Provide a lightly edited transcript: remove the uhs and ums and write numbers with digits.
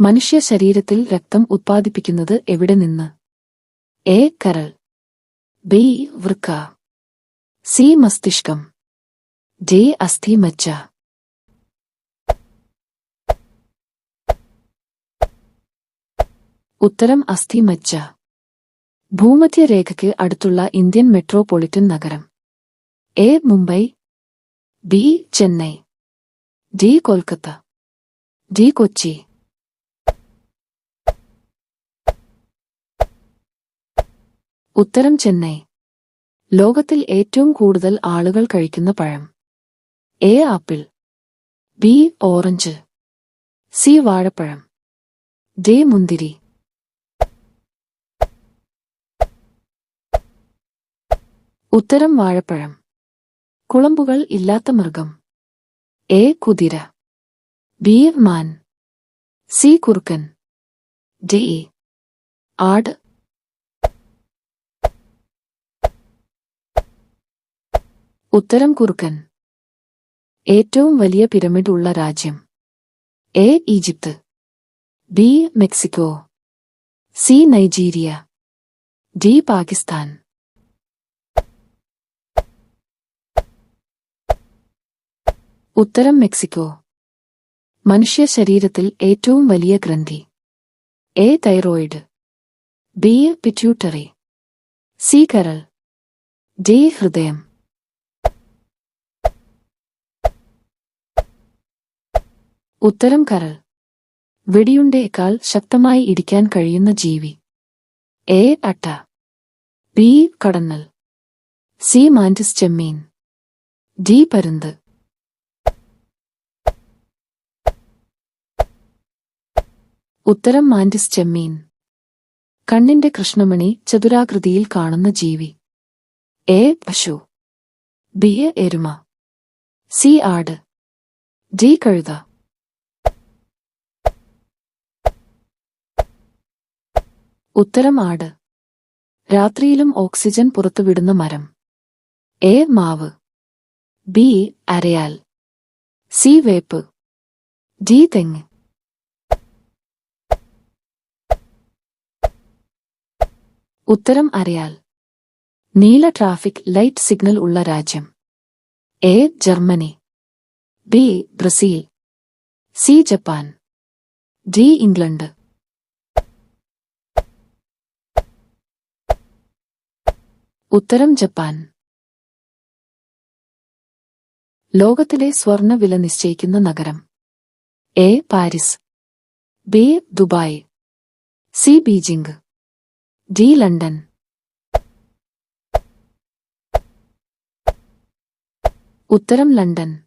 മനുഷ്യ ശരീരത്തിൽ രക്തം ഉത്പാദിപ്പിക്കുന്നത് എവിടെ നിന്ന്? എ. കരൾ, ബി. വൃക്ക, സി. മസ്തിഷ്കം, ഡി. അസ്ഥി മജ്ജ. ഉത്തരം അസ്ഥി മജ്ജ. ഭൂമധ്യരേഖയ്ക്ക് അടുത്തുള്ള ഇന്ത്യൻ മെട്രോപൊളിറ്റൻ നഗരം? A. Mumbai, B. Chennai, D. Kolkata, D. Kochi. ഉത്തരം ചെന്നൈ. ലോകത്തിൽ ഏറ്റവും കൂടുതൽ ആളുകൾ കഴിക്കുന്ന പഴം? A. Apple, B. Orange, C. വാഴപ്പഴം, ഡി. മുന്തിരി. ഉത്തരം വാഴപ്പഴം. കുളമ്പുകൾ ഇല്ലാത്ത മൃഗം? എ. കുതിര, ബി. മാൻ, സി. കുറുക്കൻ, ഡി. ആട്. ഉത്തരം കുറുക്കൻ. ഏറ്റവും വലിയ പിരമിഡ് ഉള്ള രാജ്യം? A. Egypt, B. Mexico, C. Nigeria, D. Pakistan. ഉത്തരം മെക്സിക്കോ. മനുഷ്യ ശരീരത്തിൽ ഏറ്റവും വലിയ ഗ്രന്ഥി? A. Thyroid, B. Pituitary, C. കരൾ, ഡി. ഹൃദയം. ഉത്തരം കരൾ. വെടിയുണ്ടയേക്കാൾ ശക്തമായി ഇടിക്കാൻ കഴിയുന്ന ജീവി? എ. അട്ട, ബി. കടന്നൽ, സി. മാന്റിസ് ചെമ്മീൻ, ഡി. പരുന്ത്. ഉത്തരം മാന്റിസ് ചെമ്മീൻ. കണ്ണിന്റെ കൃഷ്ണമണി ചതുരാകൃതിയിൽ കാണുന്ന ജീവി? എ. പശു, ബി. എരുമ, സി. ആട്, ഡി. കഴുത. ഉത്തരം ആട്. രാത്രിയിലും ഓക്സിജൻ പുറത്തുവിടുന്ന മരം? എ. മാവ്, ബി. അരയാൽ, സി. വേപ്പ്, ഡി. തെങ്ങ്. ഉത്തരം അരയാൽ. നീല ട്രാഫിക് ലൈറ്റ് സിഗ്നൽ ഉള്ള രാജ്യം? A. Germany, B. Brazil, C. Japan, D. England. ഉത്തരം ജപ്പാൻ. ലോകത്തിലെ സ്വർണ്ണ വില നിശ്ചയിക്കുന്ന നഗരം? A. Paris, B. Dubai, C. Beijing, D. London. ഉത്തരം ലണ്ടൻ.